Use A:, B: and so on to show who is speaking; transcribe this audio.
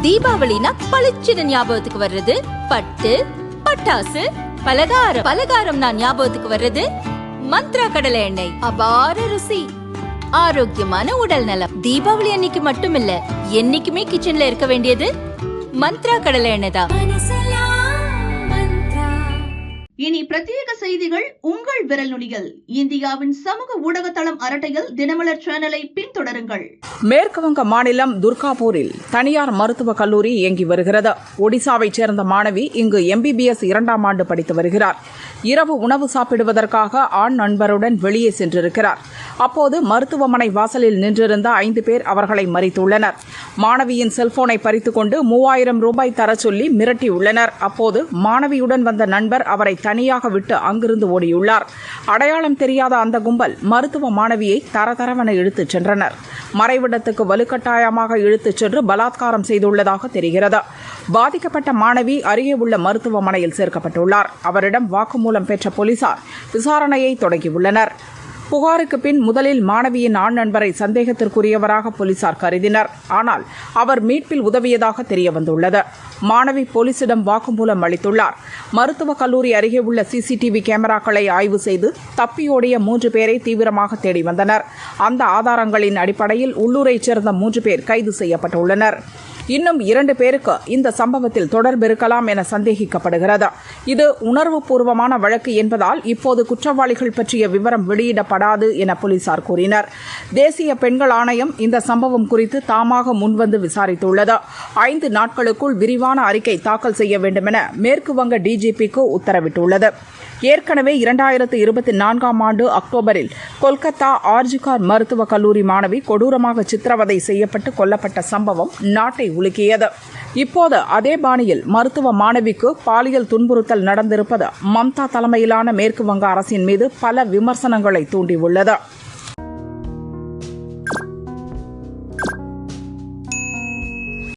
A: தீபாவளினா பளிச்சுன்னு ஞாபகத்துக்கு வர்றது பட்டு, பட்டாசு, பலகாரம். பலகாரம்னா ஞாபகத்துக்கு வர்றது மந்த்ரா கடலை எண்ணெய். அபார ருசி, ஆரோக்கியமான உடல் நலம். தீபாவளி அன்னைக்கு மட்டும் இல்ல, என்னைக்குமே கிச்சன்ல இருக்க வேண்டியது மந்த்ரா கடலை எண்ணெய் தான்.
B: இனி பிரத்யேக செய்திகள் உங்கள் விரல் நுனிகள். இந்தியாவின் சமூக ஊடக தளம் அரட்டையில் தினமலர் சேனலை பின்தொடருங்கள்.
C: மேற்குவங்க மாநிலம் துர்காபூரில் தனியார் மருத்துவக் கல்லூரி இயங்கி வருகிறது. ஒடிசாவைச் சேர்ந்த மாணவி இங்கு MBBS 2ஆம் ஆண்டு படித்து வருகிறார். இரவு உணவு சாப்பிடுவதற்காக ஆண் நண்பருடன் வெளியே சென்றிருக்கிறார். அப்போது மருத்துவமனை வாசலில் நின்றிருந்த 5 பேர் அவர்களை மறித்துள்ளனர். மாணவியின் செல்போனை பறித்துக்கொண்டு 3000 ரூபாய் தர சொல்லி மிரட்டியுள்ளனர். அப்போது மாணவியுடன் வந்த நண்பர் அவரை தனியாக விட்டு அங்கிருந்து ஓடியுள்ளார். அடையாளம் தெரியாத அந்த கும்பல் மருத்துவ மாணவியை தரதரவென இழுத்துச் சென்றனர். மறைவிடத்துக்கு வலுக்கட்டாயமாக இழுத்துச் சென்று பலாத்காரம் செய்துள்ளதாக தெரிகிறது. பாதிக்கப்பட்ட மாணவி அருகே உள்ள மருத்துவமனையில் சேர்க்கப்பட்டுள்ளார். அவரிடம் வாக்குமூலம் பெற்ற போலீசார் விசாரணையை தொடங்கியுள்ளனர். புகாருக்கு பின் முதலில் மாணவியின் ஆண் நண்பரை சந்தேகத்திற்குரியவராக போலீசார் கருதினர். ஆனால் அவர் மீட்பில் உதவியதாக தெரியவந்துள்ளது. மாணவி போலீசிடம் வாக்குமூலம் அளித்துள்ளார். மருத்துவக் கல்லூரி அருகே உள்ள CCTV கேமராக்களை ஆய்வு செய்து தப்பியோடிய 3 பேரை தீவிரமாக தேடி வந்தனர். அந்த ஆதாரங்களின் அடிப்படையில் உள்ளூரைச் சேர்ந்த 3 பேர் கைது செய்யப்பட்டுள்ளனர். இன்னும் 2 பேருக்கு இந்த சம்பவத்தில் தொடர்பு இருக்கலாம் என சந்தேகிக்கப்படுகிறது. இது உணர்வுபூர்வமான வழக்கு என்பதால் இப்போது குற்றவாளிகள் பற்றிய விவரம் வெளியிடப்படாது என போலீசார் கூறினர். தேசிய பெண்கள் ஆணையம் இந்த சம்பவம் குறித்து தாமாக முன்வந்து விசாரித்துள்ளது. 5 நாட்களுக்குள் விரிவான அறிக்கை தாக்கல் செய்ய வேண்டும் என மேற்கு வங்க DGPக்கு உத்தரவிட்டுள்ளது. ஏற்கனவே 2024ஆம் ஆண்டு அக்டோபரில் கொல்கத்தா ஆர்ஜிகார் மருத்துவக் கல்லூரி மாணவி கொடூரமாக சித்திரவதை செய்யப்பட்டு கொல்லப்பட்ட சம்பவம் நாட்டை உலுக்கியது. இப்போது அதே பாணியில் மருத்துவ மாணவிக்கு பாலியல் துன்புறுத்தல் நடந்திருப்பது மம்தா தலைமையிலான மேற்கு வங்க அரசின் மீது பல விமர்சனங்களை தூண்டியுள்ளது.